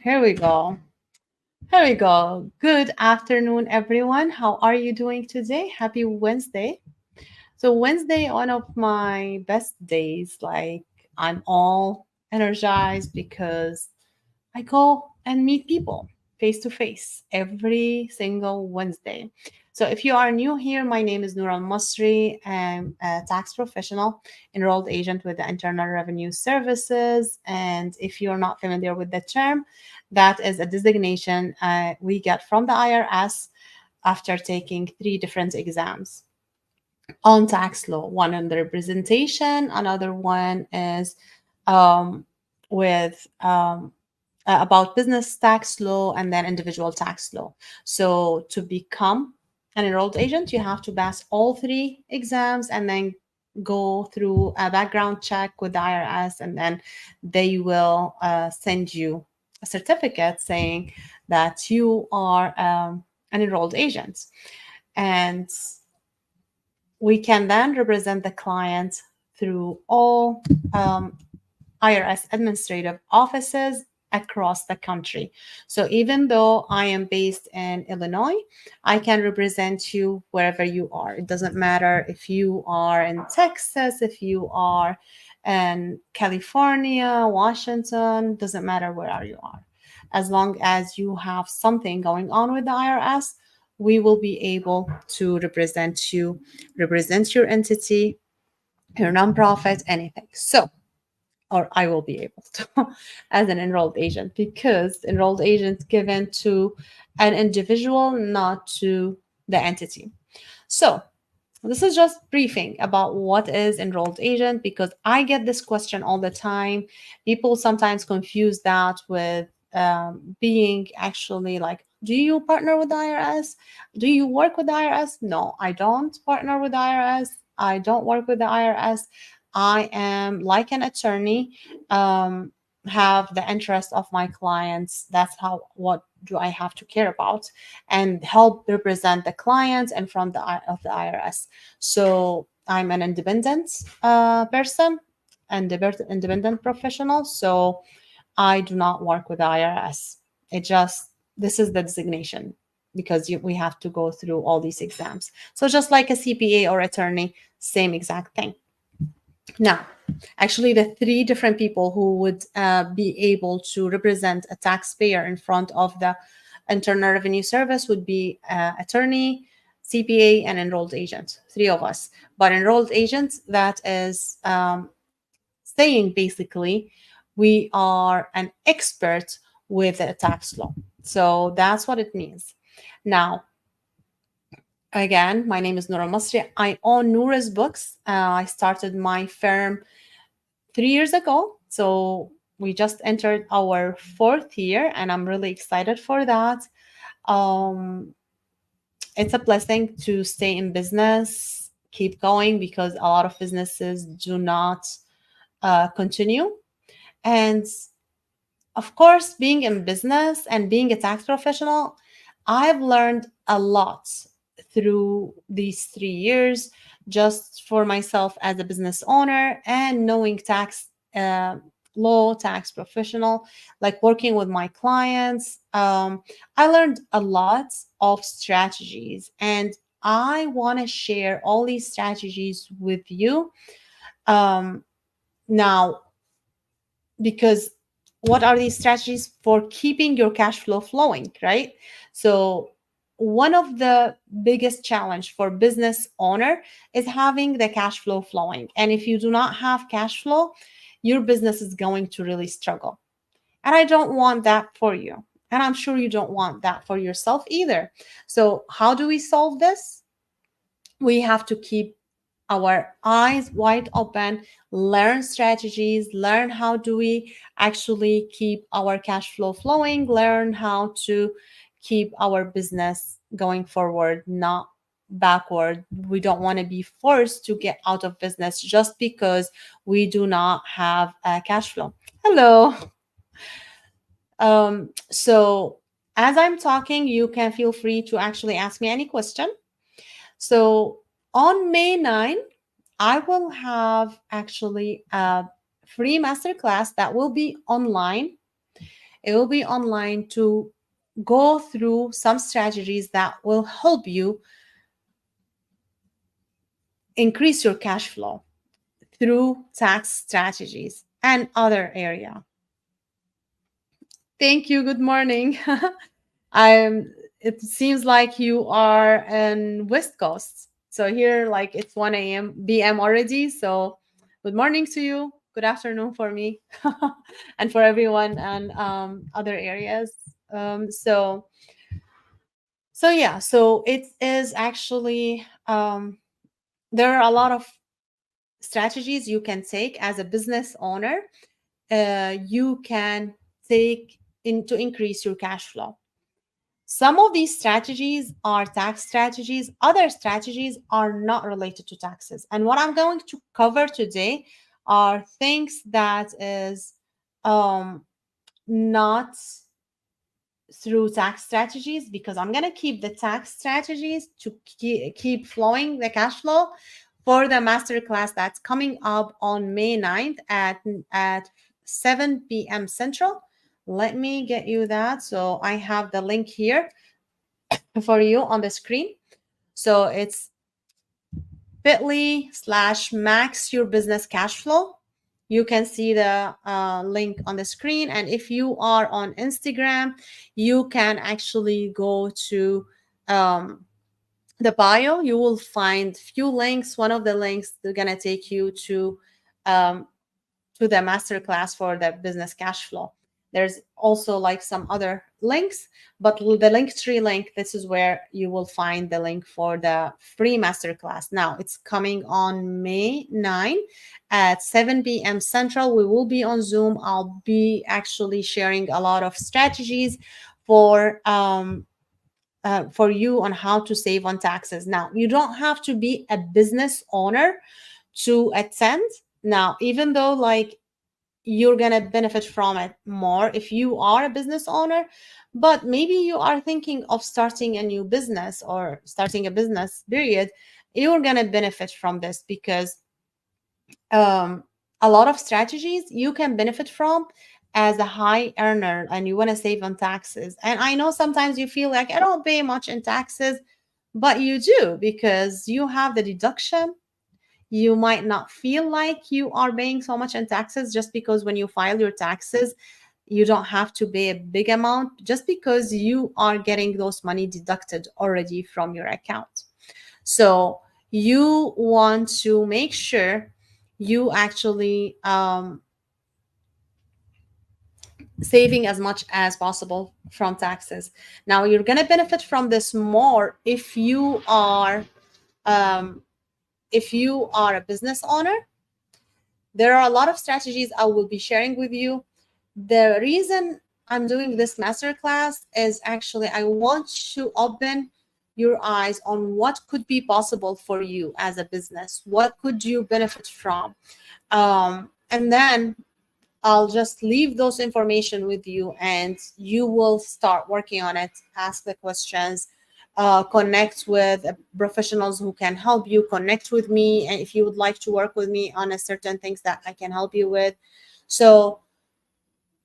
Here we go. Here we go. Good afternoon, everyone. How are you doing today? Happy Wednesday. So, Wednesday, one of my best days. Like, I'm all energized because I go and meet people face to face every single Wednesday. So, if you are new here, my name is Noor Al Masri. I'm a tax professional, enrolled agent with the Internal Revenue Services. And if you're not familiar with the term, that is a designation we get from the IRS after taking three different exams on tax law. One on the representation, another one is um, with about business tax law, and then individual tax law. So to become an enrolled agent, you have to pass all three exams and then go through a background check with the IRS, and then they will send you a certificate saying that you are an enrolled agent. And we can then represent the client through all IRS administrative offices across the country. So even though I am based in Illinois, I can represent you wherever you are. It doesn't matter if you are in Texas, if you are in California, Washington, doesn't matter where you are. As long as you have something going on with the IRS, we will be able to represent your entity, your nonprofit, anything. So, or I will be able to as an enrolled agent, because enrolled agent given to an individual, not to the entity. So this is just briefing about what is enrolled agent, because I get this question all the time. People sometimes confuse that with being actually like, do you partner with the IRS? Do you work with the IRS? No, I don't partner with the IRS. I don't work with the IRS. I am like an attorney, have the interest of my clients. That's how, what do I have to care about, and help represent the clients in front of the IRS. So I'm an independent person and independent professional. So I do not work with the IRS. It just, this is the designation, because we have to go through all these exams. So just like a CPA or attorney, same exact thing. Now, actually, the three different people who would be able to represent a taxpayer in front of the Internal Revenue Service would be attorney, CPA, and enrolled agent. Three of us. But enrolled agent, that is saying basically we are an expert with a tax law. So that's what it means. Now, again, my name is Noura Masri. I own Noura's Books. I started my firm 3 years ago. So we just entered our fourth year, and I'm really excited for that. Um, it's a blessing to stay in business, keep going, because a lot of businesses do not continue. And of course, being in business and being a tax professional, I've learned a lot through these 3 years, just for myself as a business owner and knowing tax law, tax professional, like working with my clients. I learned a lot of strategies, and I want to share all these strategies with you um, now, because what are these strategies for keeping your cash flow flowing, right? So one of the biggest challenge for business owner is having the cash flow flowing, and if you do not have cash flow, your business is going to really struggle. And I don't want that for you, and I'm sure you don't want that for yourself either. So how do we solve this? We have to keep our eyes wide open, learn strategies, learn how do we actually keep our cash flow flowing, learn how to keep our business going forward, not backward. We don't want to be forced to get out of business just because we do not have cash flow. Hello. So as I'm talking, you can feel free to actually ask me any question. So on May 9, I will have actually a free masterclass that will be online. It will be online to go through some strategies that will help you increase your cash flow through tax strategies and other area. Thank you. Good morning. I'm it seems like you are in West Coast. So here like it's 1 a.m. BM already. So good morning to you. Good afternoon for me and for everyone and other areas. So yeah, so it is actually there are a lot of strategies you can take as a business owner. You can take in to increase your cash flow. Some of these strategies are tax strategies, other strategies are not related to taxes. And what I'm going to cover today are things that is um, not through tax strategies, because I'm going to keep the tax strategies to keep flowing the cash flow for the masterclass that's coming up on May 9th at 7 p.m. Central. Let me get you that. So I have the link here for you on the screen. So it's bit.ly/max your business cash flow. You can see the link on the screen. And if you are on Instagram, you can actually go to the bio. You will find few links. One of the links they're gonna take you um, to the masterclass for the business cash flow. There's also like some other links, but the Linktree link, this is where you will find the link for the free masterclass. Now it's coming on May 9 at 7 p.m. Central. We will be on Zoom. I'll be actually sharing a lot of strategies for you on how to save on taxes. Now, you don't have to be a business owner to attend. Now, even though like you're going to benefit from it more if you are a business owner, but maybe you are thinking of starting a new business or starting a business period, you're going to benefit from this, because um, a lot of strategies you can benefit from as a high earner and you want to save on taxes. And I know sometimes you feel like I don't pay much in taxes, but you do, because you have the deduction. You might not feel like you are paying so much in taxes, just because when you file your taxes, you don't have to pay a big amount, just because you are getting those money deducted already from your account. So you want to make sure you actually saving as much as possible from taxes. Now you're going to benefit from this more um, if you are a business owner. There are a lot of strategies I will be sharing with you. The reason I'm doing this masterclass is actually I want to open your eyes on what could be possible for you as a business. What could you benefit from? And then I'll just leave those information with you, and you will start working on it. Ask the questions, connect with professionals who can help you, connect with me, and if you would like to work with me on a certain things that I can help you with. So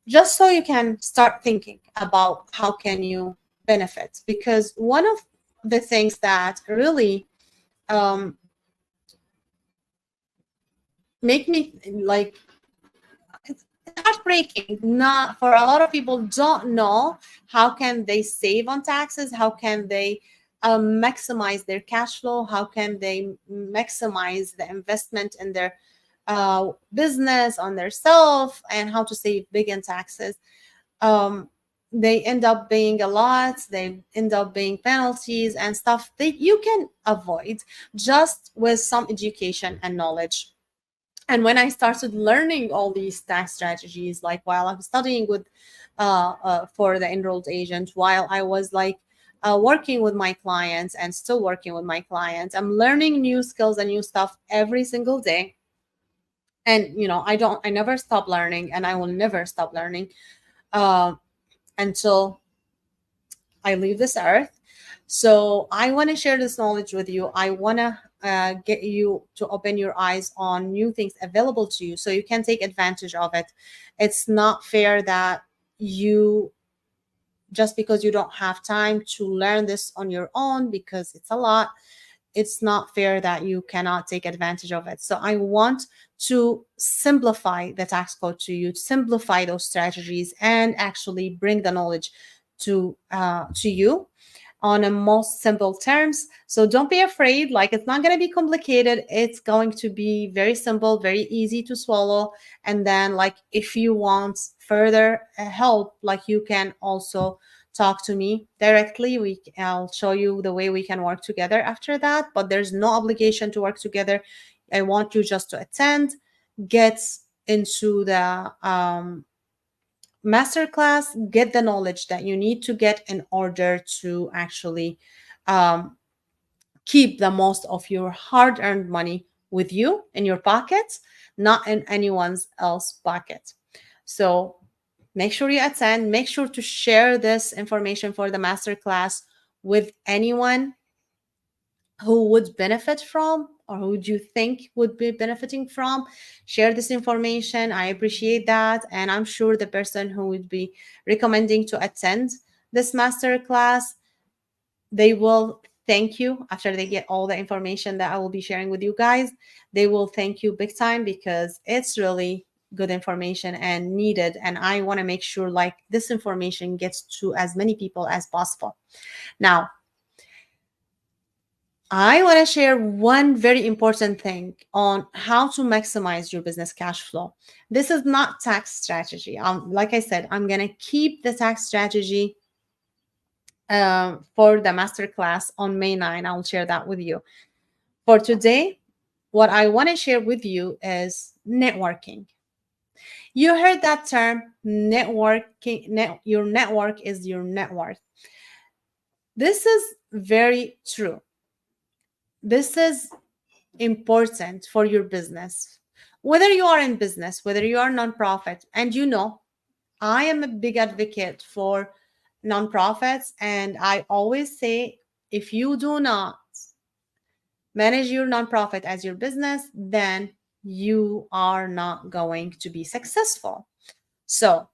just so you can start thinking about how can you benefit, because one of the things that really um, make me like it's heartbreaking, not for a lot of people don't know how can they save on taxes, how can they maximize their cash flow, how can they maximize the investment in their business on their self, and how to save big in taxes. um, they end up paying a lot, they end up paying penalties and stuff that you can avoid just with some education and knowledge. And when I started learning all these tax strategies, like while I was studying with for the enrolled agent, while I was like working with my clients and still working with my clients, I'm learning new skills and new stuff every single day. And I never stop learning, and I will never stop learning uh, until I leave this earth. So I want to share this knowledge with you. I want to get you to open your eyes on new things available to you so you can take advantage of it. It's not fair that you, just because you don't have time to learn this on your own, because it's a lot, it's not fair that you cannot take advantage of it. So I want to simplify the tax code to you, simplify those strategies, and actually bring the knowledge to you on a most simple terms. So don't be afraid. Like, it's not going to be complicated. It's going to be very simple, very easy to swallow. And then, like, if you want further help, like, you can also talk to me directly. I'll show you the way we can work together after that, but there's no obligation to work together. I want you just to attend, get into the masterclass, get the knowledge that you need to get in order to actually um, keep the most of your hard-earned money with you in your pockets, not in anyone's else pocket. So make sure you attend. Make sure to share this information for the masterclass with anyone who would benefit from, or who do you think would be benefiting from. Share this information. I appreciate that. And I'm sure the person who would be recommending to attend this masterclass, they will thank you after they get all the information that I will be sharing with you guys. They will thank you big time, because it's really good information and needed. And I want to make sure like this information gets to as many people as possible. Now, I want to share one very important thing on how to maximize your business cash flow. This is not tax strategy. Like I said, I'm going to keep the tax strategy for the masterclass on May 9. I'll share that with you. For today, what I want to share with you is networking. You heard that term, networking. Your network is your net worth. This is very true. This is important for your business. Whether you are in business, whether you are nonprofit, and you know, I am a big advocate for nonprofits, and I always say, if you do not manage your nonprofit as your business, then you are not going to be successful. So,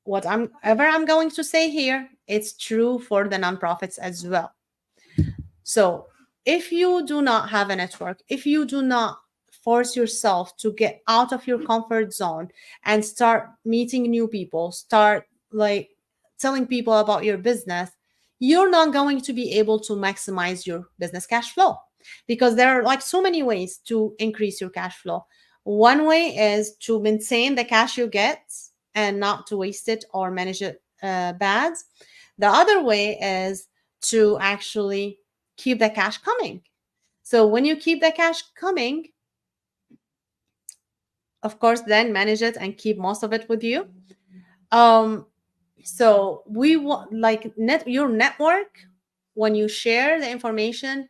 whatever I'm going to say here, it's true for the nonprofits as well. So, if you do not have a network, if you do not force yourself to get out of your comfort zone and start meeting new people, start like telling people about your business, you're not going to be able to maximize your business cash flow, because there are like so many ways to increase your cash flow. One way is to maintain the cash you get and not to waste it or manage it bad. The other way is to actually keep the cash coming. So when you keep the cash coming, of course, then manage it and keep most of it with you. So we want like your network. When you share the information,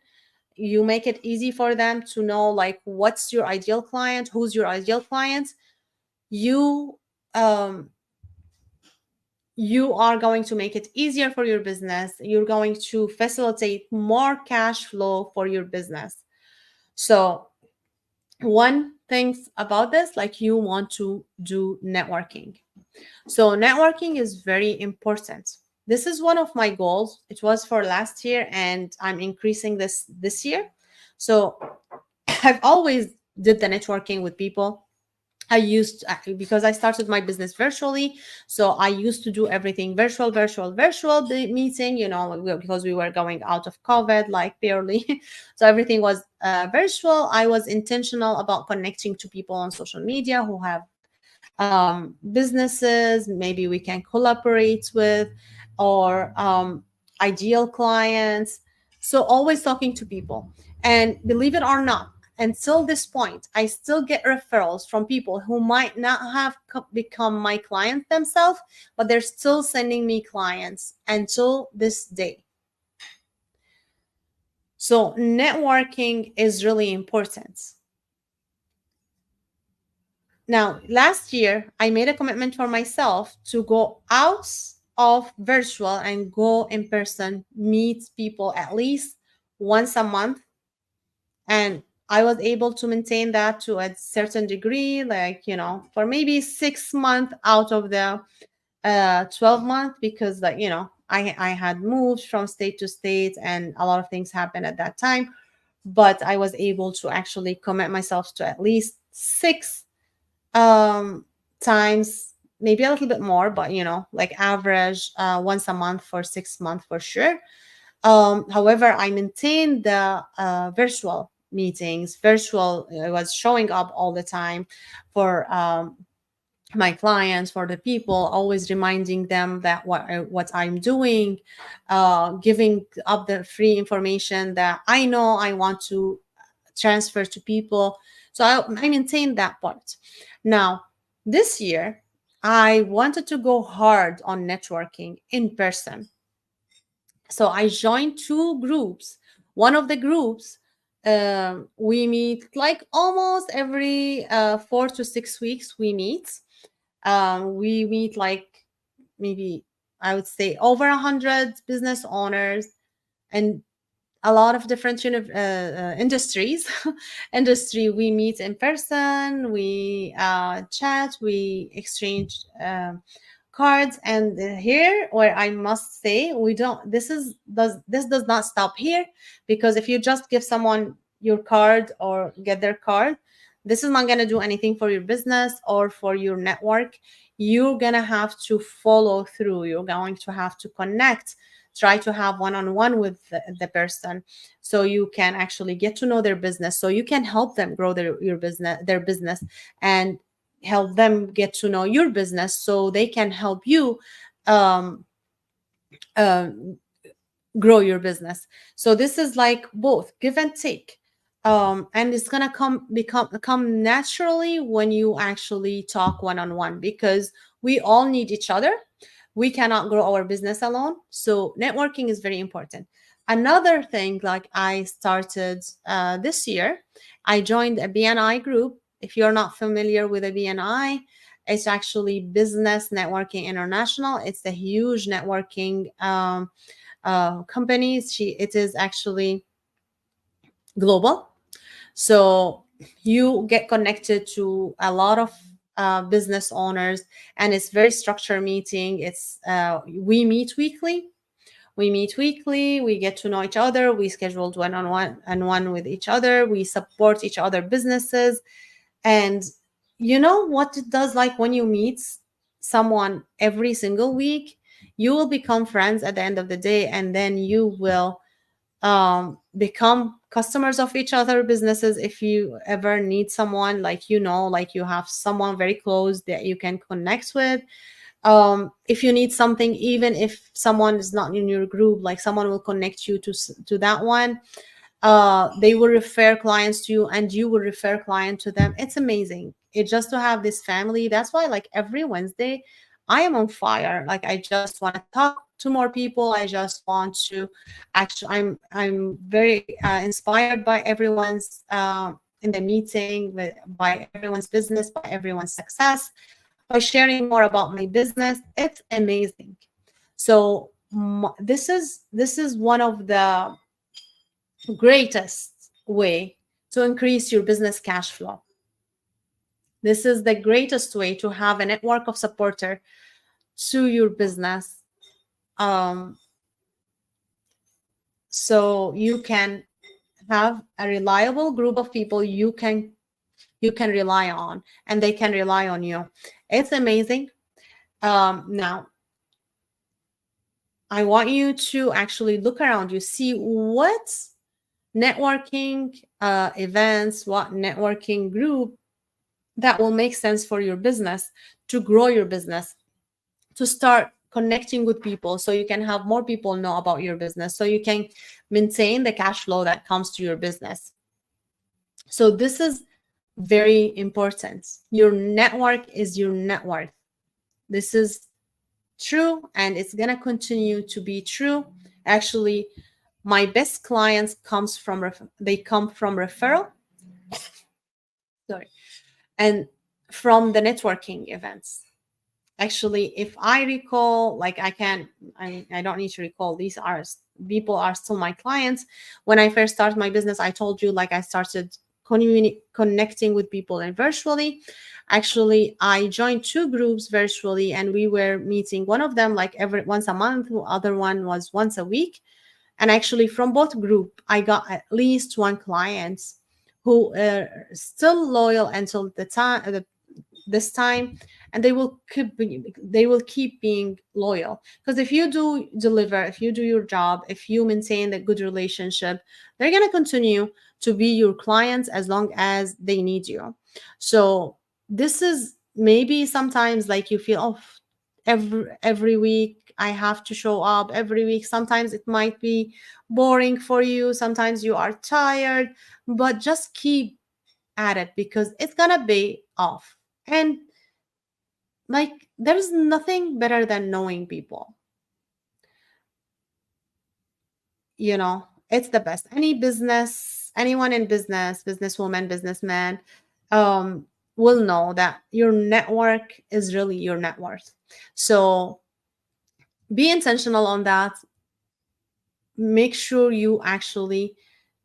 you make it easy for them to know like what's your ideal client, who's your ideal client. You you are going to make it easier for your business. You're going to facilitate more cash flow for your business. So one thing about this, like, you want to do networking. So networking is very important. This is one of my goals. It was for last year, and I'm increasing this year. So I've always did the networking with people. I used to, because I started my business virtually. So I used to do everything virtual, the meeting, you know, because we were going out of COVID, like barely. So everything was virtual. I was intentional about connecting to people on social media who have businesses, maybe we can collaborate with, or ideal clients. So always talking to people. And believe it or not, until this point, I still get referrals from people who might not have become my clients themselves, but they're still sending me clients until this day. So networking is really important. Now, last year, I made a commitment for myself to go out of virtual and go in person, meet people at least once a month. And I was able to maintain that to a certain degree, like, you know, for maybe 6 months out of the 12 month, because like, I had moved from state to state and a lot of things happened at that time. But I was able to actually commit myself to at least six um times, maybe a little bit more, but like average once a month for 6 months for sure. However, I maintained the virtual meetings. Virtual, I was showing up all the time for my clients, for the people, always reminding them that what I'm doing, giving up the free information that I know I want to transfer to people. So I maintained that part. Now, this year, I wanted to go hard on networking in person. So I joined two groups. One of the groups, we meet like almost every 4 to 6 weeks. We meet like maybe, I would say, over 100 business owners and a lot of different industries. Industry, we meet in person, we chat, we exchange cards. And here, where I must say, we don't this does not stop here. Because if you just give someone your card or get their card, this is not going to do anything for your business or for your network. You're going to have to follow through, you're going to have to connect, try to have one-on-one with the person, so you can actually get to know their business, so you can help them grow their business, and help them get to know your business so they can help you um, um, grow your business. So this is like both give and take. And it's gonna come naturally when you actually talk one-on-one, because we all need each other. We cannot grow our business alone, so networking is very important. Another thing, like I started this year, I joined a BNI group. If you're not familiar with a BNI, it's actually Business Networking International. It's a huge networking company. It is actually global. So you get connected to a lot of business owners, and it's very structured meeting. It's we meet weekly. We get to know each other. We scheduled one-on-one and one with each other. We support each other businesses. And you know what it does, like when you meet someone every single week, you will become friends at the end of the day, and then you will become customers of each other businesses. If you ever need someone, like like you have someone very close that you can connect with. If you need something, even if someone is not in your group, like someone will connect you to that one. They will refer clients to you, and you will refer client to them. It's amazing. It's just to have this family. That's why, like, every Wednesday I am on fire. Like, I just want to talk to more people. I just want to actually, I'm very inspired by everyone's in the meeting, by everyone's business, by everyone's success, by sharing more about my business. It's amazing. So this is one of the greatest way to increase your business cash flow. This is the greatest way to have a network of supporter to your business, um, so you can have a reliable group of people you can rely on, and they can rely on you. It's amazing. Now I want you to actually look around you, see what networking events, what networking group that will make sense for your business, to grow your business, to start connecting with people, so you can have more people know about your business, so you can maintain the cash flow that comes to your business. So this is very important. Your network is your net worth. This is true, and it's going to continue to be true. Actually, my best clients come from referral, sorry, and from the networking events. Actually, if I recall, like I don't need to recall, these are people are still my clients. When I first started my business, I told you, like, I started connecting with people and virtually. Actually, I joined two groups virtually, and we were meeting, one of them like every once a month, the other one was once a week. And actually from both group I got at least one client who are still loyal until the time, this time, and they will keep being loyal, because if you do deliver, if you do your job, if you maintain a good relationship, they're going to continue to be your clients as long as they need you. So this is maybe sometimes like you feel, oh, every week I have to show up every week. Sometimes it might be boring for you, sometimes you are tired, but just keep at it because it's gonna pay off. And like there's nothing better than knowing people. It's the best. Any business, anyone in business, businesswoman, businessman, um, will know that your network is really your net worth. So be intentional on that. Make sure you actually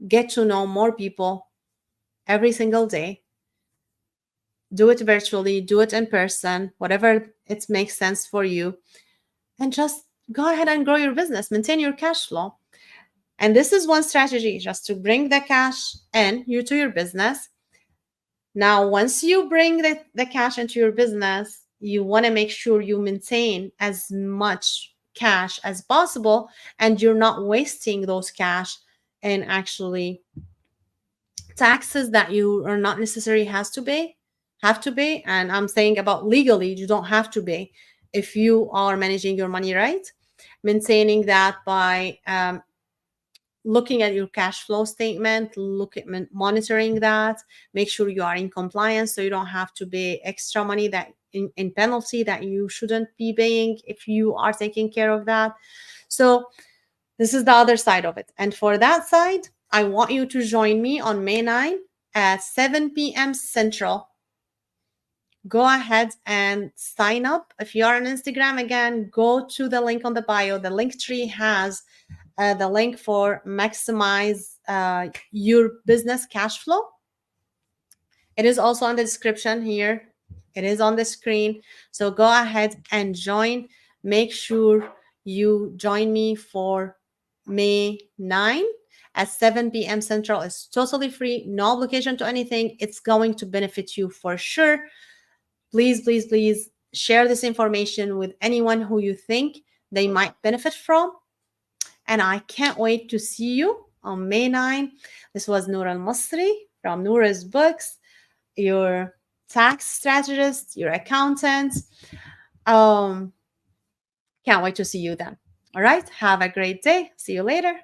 get to know more people every single day. Do it virtually, do it in person, whatever it makes sense for you, and just go ahead and grow your business, maintain your cash flow. And this is one strategy, just to bring the cash in you to your business. Now, once you bring the cash into your business, you want to make sure you maintain as much cash as possible, and you're not wasting those cash in actually taxes that you are not necessarily have to pay. And I'm saying about legally, you don't have to pay if you are managing your money right. Maintaining that by looking at your cash flow statement, look at monitoring that, make sure you are in compliance so you don't have to pay extra money that in penalty that you shouldn't be paying if you are taking care of that. So this is the other side of it. And for that side, I want you to join me on May 9 at 7 p.m. Central. Go ahead and sign up. If you are on Instagram, again, go to the link on the bio. The link tree has the link for maximize your business cash flow. It is also on the description here. It is on the screen. So go ahead and join. Make sure you join me for May 9 at 7 p.m. Central. It's totally free, no obligation to anything. It's going to benefit you for sure. Please, please, please share this information with anyone who you think they might benefit from. And I can't wait to see you on May 9. This was Noor Al Masri from Noor's Books, your tax strategist, your accountant. Can't wait to see you then. All right. Have a great day. See you later.